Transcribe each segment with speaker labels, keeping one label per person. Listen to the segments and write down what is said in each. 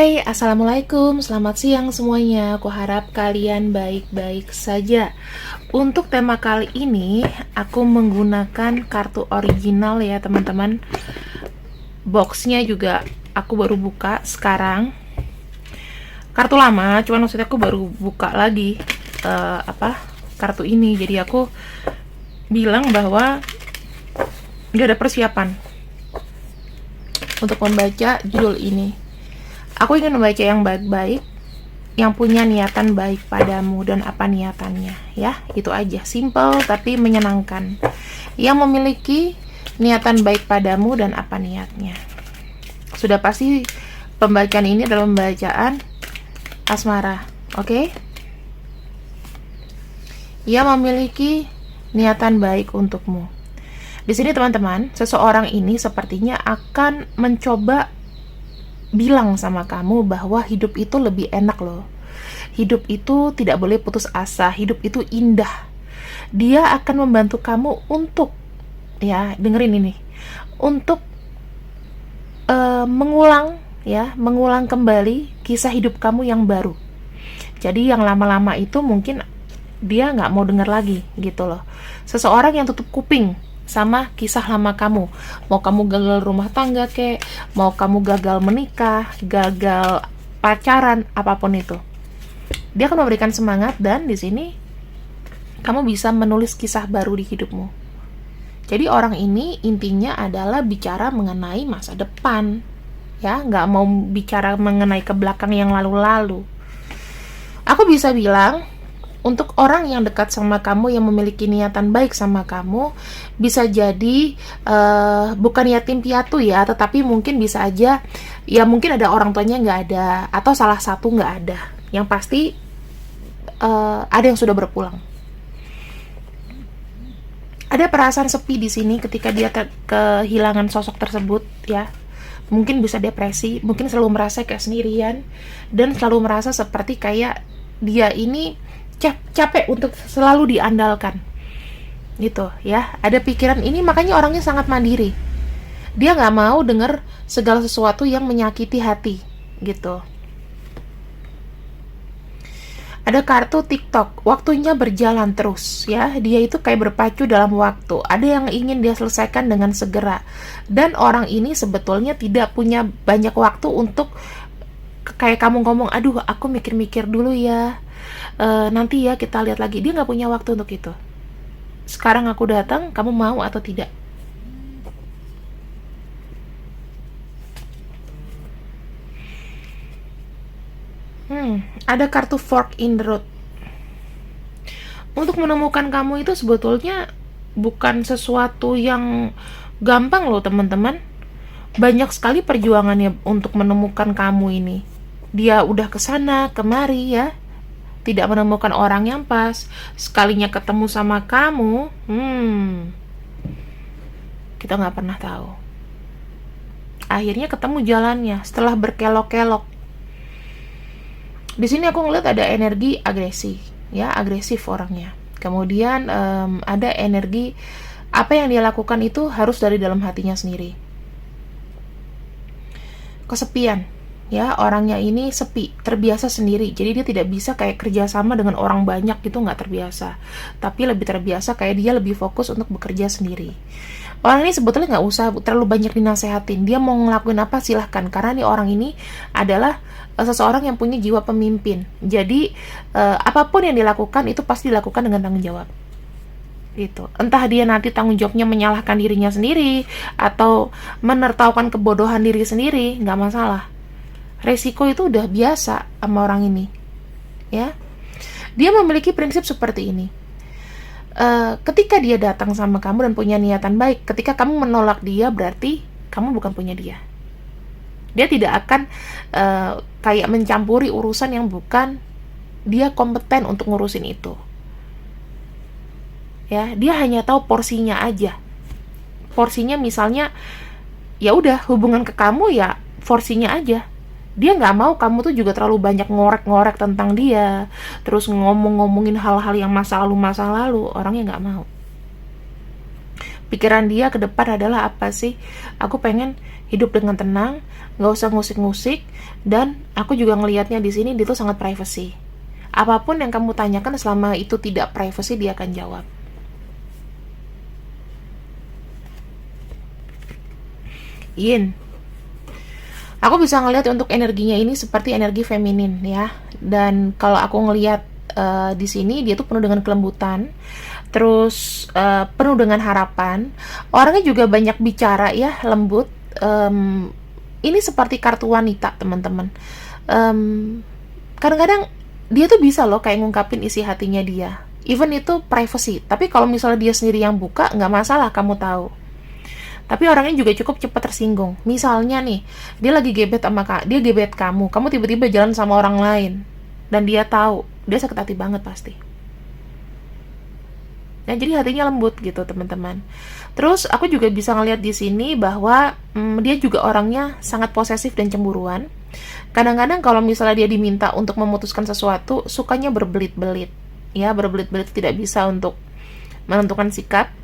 Speaker 1: Hai, Assalamualaikum, selamat siang semuanya. Aku harap kalian baik-baik saja. Untuk tema kali ini, aku menggunakan kartu original ya teman-teman. Boxnya juga aku baru buka sekarang. Kartu lama, cuman maksudnya aku baru buka lagi kartu ini. Jadi aku bilang bahwa gak ada persiapan untuk membaca judul ini. Aku ingin membaca yang baik-baik, yang punya niatan baik padamu dan apa niatannya, ya. Itu aja, simple tapi menyenangkan. Yang memiliki niatan baik padamu dan apa niatnya. Sudah pasti pembacaan ini adalah pembacaan asmara, oke? Yang memiliki niatan baik untukmu. Di sini teman-teman, seseorang ini sepertinya akan mencoba bilang sama kamu bahwa hidup itu lebih enak loh. Hidup itu tidak boleh putus asa, hidup itu indah. Dia akan membantu kamu untuk, ya, dengerin ini, untuk mengulang kembali kisah hidup kamu yang baru. Jadi yang lama-lama itu mungkin dia nggak mau denger lagi gitu loh. Seseorang yang tutup kuping sama kisah lama kamu. Mau kamu gagal rumah tangga kek, mau kamu gagal menikah, gagal pacaran, apapun itu. Dia akan memberikan semangat dan di sini kamu bisa menulis kisah baru di hidupmu. Jadi orang ini intinya adalah bicara mengenai masa depan. Ya, nggak mau bicara mengenai ke belakang yang lalu-lalu. Aku bisa bilang untuk orang yang dekat sama kamu, yang memiliki niatan baik sama kamu, bisa jadi bukan yatim piatu ya, tetapi mungkin bisa aja, ya mungkin ada orang tuanya nggak ada, atau salah satu nggak ada. Yang pasti ada yang sudah berpulang. Ada perasaan sepi di sini ketika dia kehilangan sosok tersebut ya. Mungkin bisa depresi, mungkin selalu merasa kayak sendirian, dan selalu merasa seperti kayak dia ini capek untuk selalu diandalkan gitu ya. Ada pikiran ini, makanya orangnya sangat mandiri. Dia nggak mau dengar segala sesuatu yang menyakiti hati gitu. Ada kartu TikTok, waktunya berjalan terus ya. Dia itu kayak berpacu dalam waktu. Ada yang ingin dia selesaikan dengan segera. Dan orang ini sebetulnya tidak punya banyak waktu untuk kayak kamu ngomong, aduh aku mikir-mikir dulu ya, nanti ya kita lihat lagi. Dia nggak punya waktu untuk itu. Sekarang aku datang, kamu mau atau tidak? Ada kartu fork in the road. Untuk menemukan kamu itu sebetulnya bukan sesuatu yang gampang loh teman-teman. Banyak sekali perjuangannya untuk menemukan kamu ini. Dia udah kesana kemari ya, tidak menemukan orang yang pas. Sekalinya ketemu sama kamu, kita nggak pernah tahu. Akhirnya ketemu jalannya setelah berkelok-kelok. Di sini aku ngeliat ada energi agresi, ya, agresif orangnya. Kemudian ada energi apa yang dia lakukan itu harus dari dalam hatinya sendiri. Kesepian. Ya, orangnya ini sepi, terbiasa sendiri. Jadi dia tidak bisa kayak kerjasama dengan orang banyak gitu, nggak terbiasa. Tapi lebih terbiasa kayak dia lebih fokus untuk bekerja sendiri. Orang ini sebetulnya nggak usah terlalu banyak dinasehatin. Dia mau ngelakuin apa silahkan. Karena nih orang ini adalah seseorang yang punya jiwa pemimpin. Jadi apapun yang dilakukan itu pasti dilakukan dengan tanggung jawab. Gitu. Entah dia nanti tanggung jawabnya menyalahkan dirinya sendiri atau menertawakan kebodohan diri sendiri, nggak masalah. Resiko itu udah biasa sama orang ini, ya. Dia memiliki prinsip seperti ini. Ketika dia datang sama kamu dan punya niatan baik, ketika kamu menolak dia berarti kamu bukan punya dia. Dia tidak akan kayak mencampuri urusan yang bukan dia kompeten untuk ngurusin itu. Ya, dia hanya tahu porsinya aja. Porsinya misalnya, ya udah hubungan ke kamu ya porsinya aja. Dia nggak mau kamu tuh juga terlalu banyak ngorek-ngorek tentang dia, terus ngomong-ngomongin hal-hal yang masa lalu, orangnya nggak mau. Pikiran dia ke depan adalah apa sih? Aku pengen hidup dengan tenang, nggak usah ngusik-ngusik, dan aku juga ngelihatnya di sini dia tuh sangat privacy. Apapun yang kamu tanyakan selama itu tidak privacy, dia akan jawab. Yin, aku bisa ngelihat untuk energinya ini seperti energi feminin ya. Dan kalau aku ngelihat di sini dia tuh penuh dengan kelembutan, terus penuh dengan harapan. Orangnya juga banyak bicara ya, lembut. Ini seperti kartu wanita, teman-teman. Kadang-kadang dia tuh bisa loh kayak ngungkapin isi hatinya dia. Even itu privacy. Tapi kalau misalnya dia sendiri yang buka, nggak masalah kamu tahu. Tapi orangnya juga cukup cepat tersinggung. Misalnya nih, dia lagi gebet sama dia gebet kamu tiba-tiba jalan sama orang lain, dan dia tahu, dia sakit hati banget pasti. Nah, jadi hatinya lembut gitu, teman-teman. Terus aku juga bisa ngelihat di sini bahwa dia juga orangnya sangat posesif dan cemburuan. Kadang-kadang kalau misalnya dia diminta untuk memutuskan sesuatu, sukanya berbelit-belit. Ya, berbelit-belit, tidak bisa untuk menentukan sikap.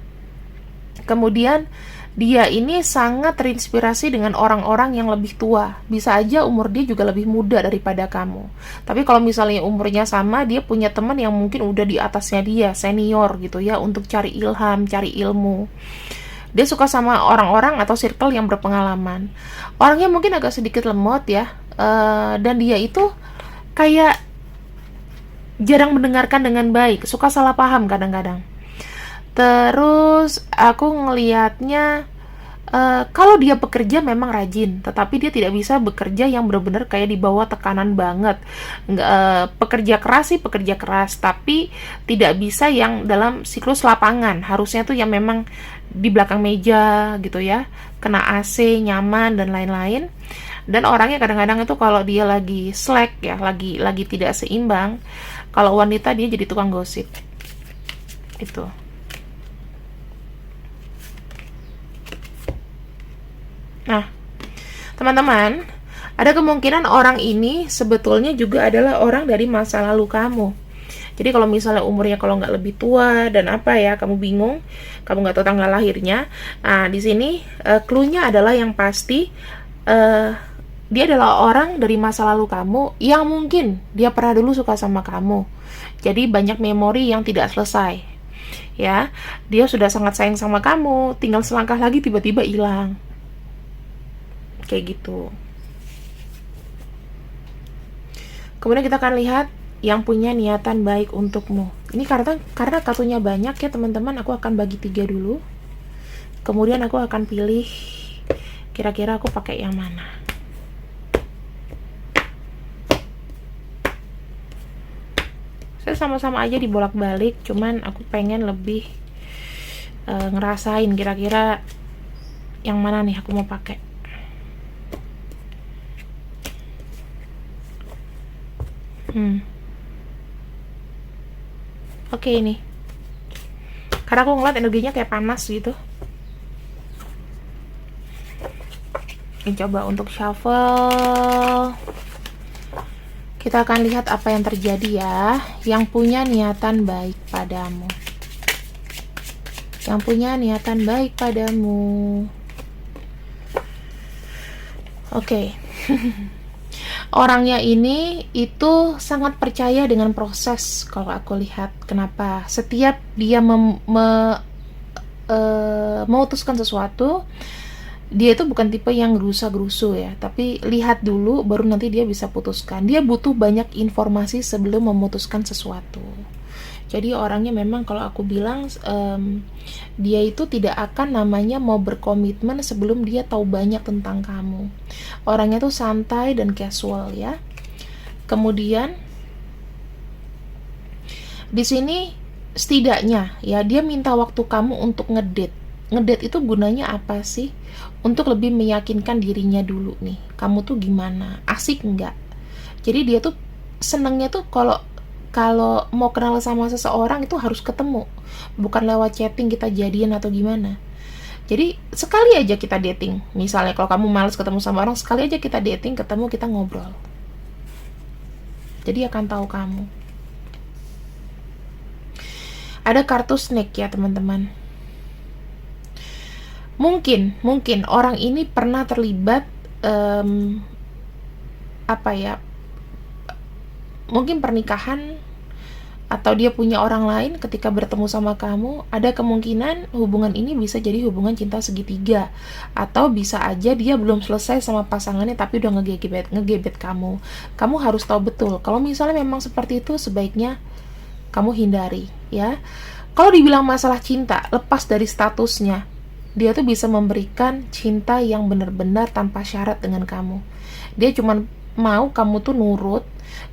Speaker 1: Kemudian dia ini sangat terinspirasi dengan orang-orang yang lebih tua. Bisa aja umur dia juga lebih muda daripada kamu. Tapi kalau misalnya umurnya sama, dia punya teman yang mungkin udah di atasnya dia, senior gitu ya, untuk cari ilham, cari ilmu. Dia suka sama orang-orang atau circle yang berpengalaman. Orangnya mungkin agak sedikit lemot ya, dan dia itu kayak jarang mendengarkan dengan baik, suka salah paham kadang-kadang. Terus aku ngelihatnya kalau dia bekerja memang rajin, tetapi dia tidak bisa bekerja yang benar-benar kayak di bawah tekanan banget. Pekerja keras sih pekerja keras, tapi tidak bisa yang dalam siklus lapangan. Harusnya tuh yang memang di belakang meja gitu ya, kena AC, nyaman dan lain-lain. Dan orangnya kadang-kadang itu kalau dia lagi slack ya, lagi tidak seimbang, kalau wanita dia jadi tukang gosip. Itu. Nah, teman-teman, ada kemungkinan orang ini sebetulnya juga adalah orang dari masa lalu kamu. Jadi kalau misalnya umurnya kalau nggak lebih tua dan apa ya, kamu bingung, kamu nggak tahu tanggal lahirnya. Nah, di sini clue-nya adalah yang pasti dia adalah orang dari masa lalu kamu yang mungkin dia pernah dulu suka sama kamu. Jadi banyak memori yang tidak selesai. Ya, dia sudah sangat sayang sama kamu, tinggal selangkah lagi tiba-tiba hilang. Kayak gitu. Kemudian kita akan lihat yang punya niatan baik untukmu. Ini karena kartunya banyak ya teman-teman, aku akan bagi 3 dulu. Kemudian aku akan pilih kira-kira aku pakai yang mana. Saya sama-sama aja dibolak-balik, cuman aku pengen lebih ngerasain kira-kira yang mana nih aku mau pakai. Oke, ini karena aku ngeliat energinya kayak panas gitu. Ini coba untuk shuffle. Kita akan lihat apa yang terjadi ya. Yang punya niatan baik padamu. Yang punya niatan baik padamu. Oke. Orangnya ini itu sangat percaya dengan proses kalau aku lihat. Kenapa? Setiap dia memutuskan sesuatu, dia itu bukan tipe yang gerusa-gerusu ya, tapi lihat dulu baru nanti dia bisa putuskan. Dia butuh banyak informasi sebelum memutuskan sesuatu. Jadi orangnya memang kalau aku bilang dia itu tidak akan namanya mau berkomitmen sebelum dia tahu banyak tentang kamu. Orangnya tuh santai dan casual ya. Kemudian di sini setidaknya ya dia minta waktu kamu untuk ngedate. Ngedate itu gunanya apa sih? Untuk lebih meyakinkan dirinya dulu nih. Kamu tuh gimana? Asik nggak? Jadi dia tuh senengnya tuh kalau mau kenal sama seseorang itu harus ketemu, bukan lewat chatting kita jadian atau gimana. Jadi sekali aja kita dating, misalnya kalau kamu males ketemu sama orang, sekali aja kita dating, ketemu, kita ngobrol, jadi akan tahu kamu. Ada kartu snake ya teman-teman. Mungkin orang ini pernah terlibat, em, apa ya, mungkin pernikahan, atau dia punya orang lain ketika bertemu sama kamu. Ada kemungkinan hubungan ini bisa jadi hubungan cinta segitiga, atau bisa aja dia belum selesai sama pasangannya tapi udah ngegebet kamu. Kamu harus tahu betul kalau misalnya memang seperti itu, sebaiknya kamu hindari ya. Kalau dibilang masalah cinta, lepas dari statusnya, dia tuh bisa memberikan cinta yang benar-benar tanpa syarat dengan kamu. Dia cuman mau kamu tuh nurut,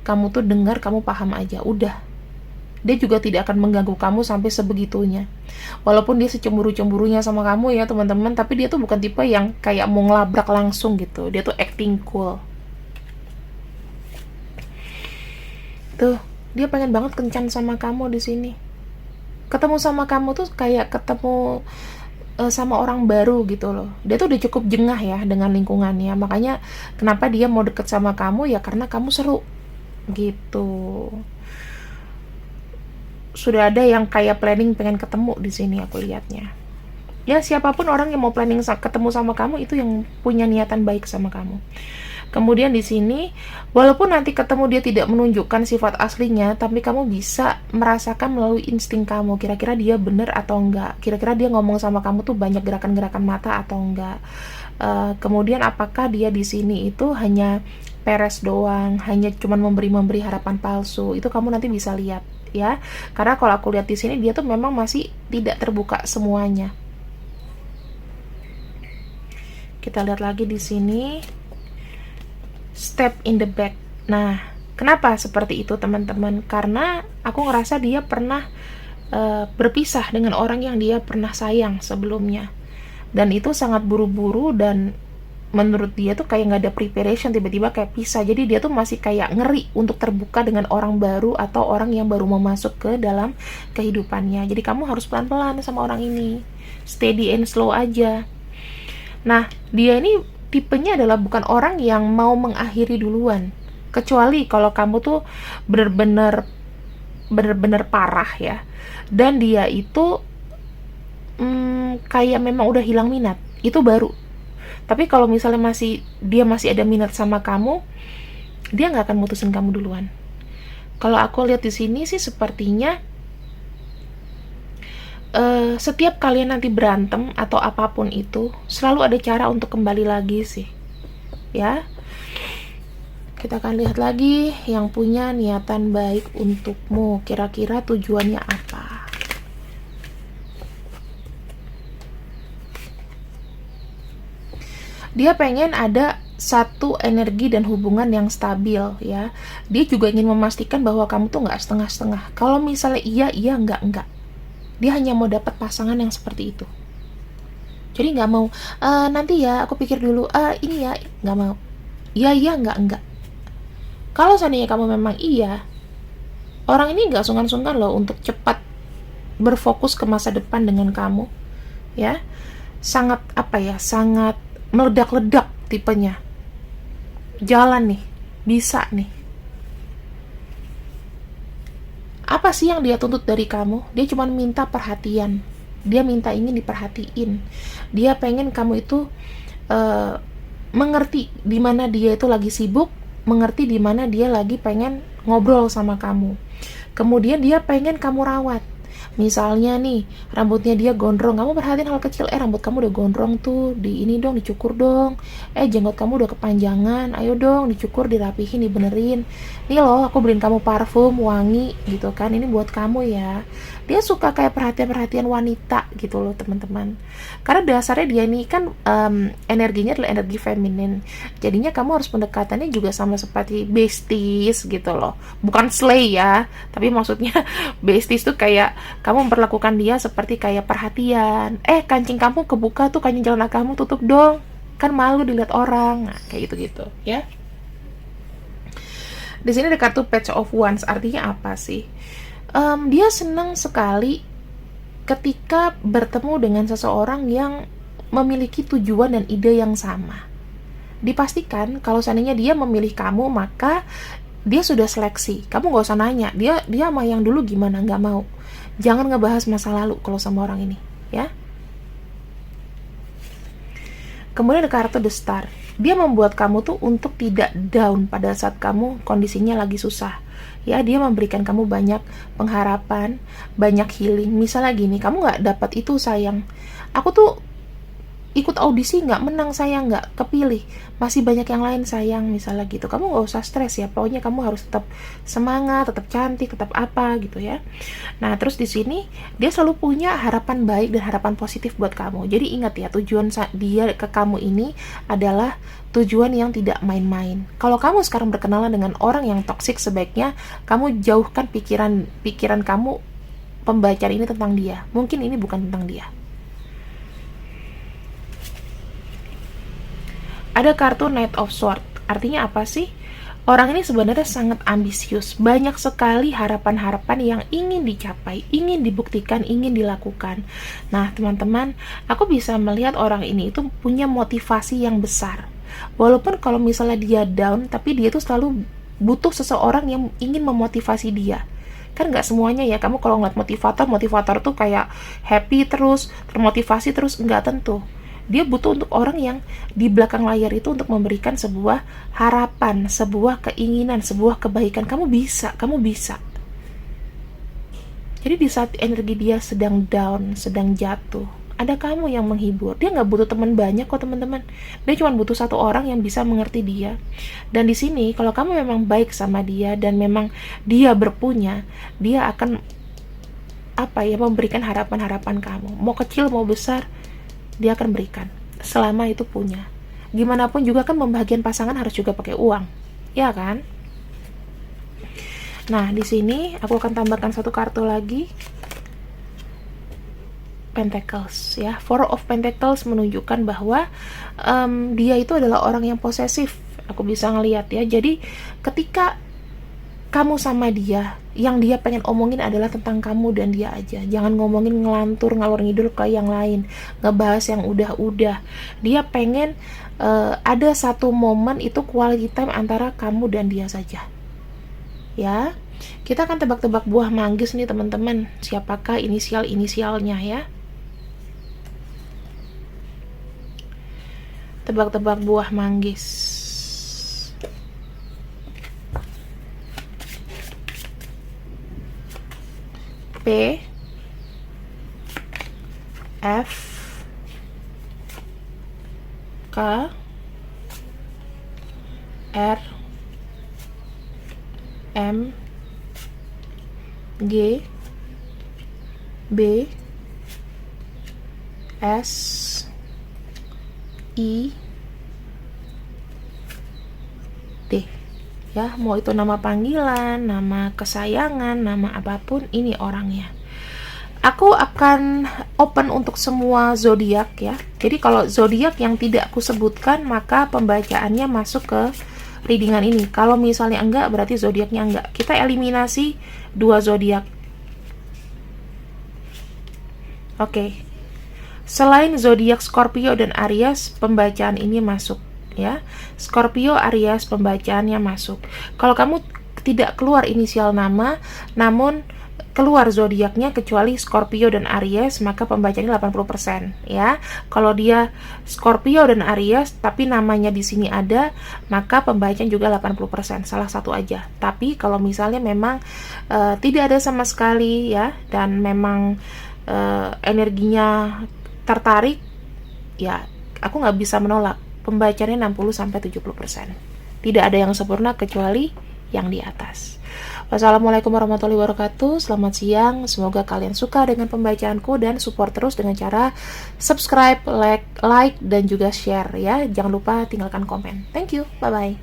Speaker 1: kamu tuh dengar, kamu paham aja, udah. Dia juga tidak akan mengganggu kamu sampai sebegitunya. Walaupun dia secemburu-cemburunya sama kamu ya teman-teman, tapi dia tuh bukan tipe yang kayak mau ngelabrak langsung gitu. Dia tuh acting cool. Tuh, dia pengen banget kencan sama kamu di sini. Ketemu sama kamu tuh kayak ketemu sama orang baru gitu loh. Dia tuh udah cukup jengah ya dengan lingkungannya. Makanya kenapa dia mau deket sama kamu ya, karena kamu seru gitu. Sudah ada yang kayak planning pengen ketemu di sini aku lihatnya. Ya, siapapun orang yang mau planning ketemu sama kamu itu yang punya niatan baik sama kamu. Kemudian di sini, walaupun nanti ketemu dia tidak menunjukkan sifat aslinya, tapi kamu bisa merasakan melalui insting kamu, kira-kira dia bener atau enggak. Kira-kira dia ngomong sama kamu tuh banyak gerakan-gerakan mata atau enggak. Kemudian apakah dia di sini itu hanya peres doang, hanya cuman memberi harapan palsu. Itu kamu nanti bisa lihat ya. Karena kalau aku lihat di sini dia tuh memang masih tidak terbuka semuanya. Kita lihat lagi di sini. Step in the back. Nah, kenapa seperti itu teman-teman? Karena aku ngerasa dia pernah berpisah dengan orang yang dia pernah sayang sebelumnya. Dan itu sangat buru-buru, dan menurut dia tuh kayak nggak ada preparation, tiba-tiba kayak pisah. Jadi dia tuh masih kayak ngeri untuk terbuka dengan orang baru atau orang yang baru mau masuk ke dalam kehidupannya. Jadi kamu harus pelan-pelan sama orang ini, steady and slow aja. Nah, dia ini tipenya adalah bukan orang yang mau mengakhiri duluan, kecuali kalau kamu tuh bener-bener parah ya, dan dia itu kayak memang udah hilang minat, itu baru. Tapi kalau misalnya dia masih ada minat sama kamu, dia nggak akan mutusin kamu duluan. Kalau aku lihat di sini sih sepertinya setiap kalian nanti berantem atau apapun itu, selalu ada cara untuk kembali lagi sih ya. Kita akan lihat lagi yang punya niatan baik untukmu, kira-kira tujuannya apa. Dia pengen ada satu energi dan hubungan yang stabil ya. Dia juga ingin memastikan bahwa kamu tuh nggak setengah-setengah. Kalau misalnya iya, enggak. Dia hanya mau dapat pasangan yang seperti itu. Jadi nggak mau nanti ya, aku pikir dulu, ini ya, nggak mau. Iya, enggak. Kalau seandainya kamu memang iya, orang ini nggak sungkan-sungkan loh untuk cepat berfokus ke masa depan dengan kamu ya. Sangat sangat meledak-ledak tipenya. Jalan nih, bisa nih. Apa sih yang dia tuntut dari kamu? Dia cuma minta perhatian. Dia ingin diperhatiin. Dia pengen kamu itu mengerti di mana dia itu lagi sibuk, mengerti di mana dia lagi pengen ngobrol sama kamu. Kemudian dia pengen kamu rawat. Misalnya nih, rambutnya dia gondrong, kamu perhatiin hal kecil, rambut kamu udah gondrong tuh, ini dong, dicukur dong. Jenggot kamu udah kepanjangan, ayo dong, dicukur, dirapihin, dibenerin. Nih loh, aku beliin kamu parfum wangi gitu kan, ini buat kamu ya. Dia suka kayak perhatian-perhatian wanita gitu loh teman-teman. Karena dasarnya dia ini kan energinya adalah energi feminin. Jadinya kamu harus pendekatannya juga sama seperti besties gitu loh. Bukan slay ya, tapi maksudnya besties tuh kayak kamu memperlakukan dia seperti kayak perhatian. Kancing kamu kebuka tuh, kancing celana kamu tutup dong. Kan malu dilihat orang. Nah, kayak gitu-gitu ya. Di sini ada kartu Page of Wands, artinya apa sih? Dia senang sekali ketika bertemu dengan seseorang yang memiliki tujuan dan ide yang sama. Dipastikan kalau seandainya dia memilih kamu, maka dia sudah seleksi. Kamu gak usah nanya, dia sama yang dulu gimana, gak mau. Jangan ngebahas masa lalu kalau sama orang ini, ya. Kemudian ada kartu The Star. Dia membuat kamu tuh untuk tidak down pada saat kamu kondisinya lagi susah. Ya, dia memberikan kamu banyak pengharapan, banyak healing. Misalnya gini, kamu nggak dapat itu sayang. Aku tuh ikut audisi nggak menang sayang, nggak kepilih, masih banyak yang lain sayang, misalnya gitu. Kamu nggak usah stres ya, pokoknya kamu harus tetap semangat, tetap cantik, tetap apa gitu ya. Nah terus di sini dia selalu punya harapan baik dan harapan positif buat kamu. Jadi ingat ya, tujuan dia ke kamu ini adalah tujuan yang tidak main-main. Kalau kamu sekarang berkenalan dengan orang yang toksik, sebaiknya kamu jauhkan pikiran kamu pembacaan ini tentang dia. Mungkin ini bukan tentang dia. Ada kartu Knight of Swords. Artinya apa sih? Orang ini sebenarnya sangat ambisius. Banyak sekali harapan-harapan yang ingin dicapai, ingin dibuktikan, ingin dilakukan. Nah, teman-teman, aku bisa melihat orang ini itu punya motivasi yang besar. Walaupun kalau misalnya dia down, tapi dia tuh selalu butuh seseorang yang ingin memotivasi dia. Kan nggak semuanya ya, kamu kalau ngeliat motivator tuh kayak happy terus, termotivasi terus, nggak tentu. Dia butuh untuk orang yang di belakang layar itu untuk memberikan sebuah harapan, sebuah keinginan, sebuah kebaikan. Kamu bisa. Jadi di saat energi dia sedang down, sedang jatuh, ada kamu yang menghibur. Dia nggak butuh teman banyak kok teman-teman. Dia cuma butuh satu orang yang bisa mengerti dia. Dan di sini kalau kamu memang baik sama dia dan memang dia berpunya, dia akan memberikan harapan-harapan kamu. Mau kecil mau besar, dia akan berikan selama itu punya. Gimana pun juga kan pembagian pasangan harus juga pakai uang, ya kan? Nah, di sini aku akan tambahkan satu kartu lagi, Pentacles ya. Four of Pentacles menunjukkan bahwa dia itu adalah orang yang posesif. Aku bisa ngelihat ya. Jadi ketika kamu sama dia, yang dia pengen omongin adalah tentang kamu dan dia aja. Jangan ngomongin ngelantur, ngalor ngidul ke yang lain, ngebahas yang udah-udah. Dia pengen ada satu momen itu quality time antara kamu dan dia saja. Ya, kita akan tebak-tebak buah manggis nih teman-teman. Siapakah inisialnya ya? Tebak-tebak buah manggis. P, F, K, R, M, G, B, S, I, D. Ya, mau itu nama panggilan, nama kesayangan, nama apapun, ini orangnya. Aku akan open untuk semua zodiak ya. Jadi kalau zodiak yang tidak aku sebutkan, maka pembacaannya masuk ke readingan ini. Kalau misalnya enggak, berarti zodiaknya enggak. Kita eliminasi 2 zodiak. Oke. Selain zodiak Scorpio dan Aries, pembacaan ini masuk. Ya, Scorpio, Aries, pembacaannya masuk. Kalau kamu tidak keluar inisial nama, namun keluar zodiaknya kecuali Scorpio dan Aries, maka pembacaannya 80% ya. Kalau dia Scorpio dan Aries tapi namanya di sini ada, maka pembacaan juga 80%, salah satu aja. Tapi kalau misalnya memang tidak ada sama sekali ya, dan memang energinya tertarik, ya aku nggak bisa menolak. Pembacaannya 60-70%. Tidak ada yang sempurna kecuali yang di atas. Wassalamualaikum warahmatullahi wabarakatuh. Selamat siang. Semoga kalian suka dengan pembacaanku dan support terus dengan cara subscribe, like, dan juga share ya. Jangan lupa tinggalkan komen. Thank you. Bye bye.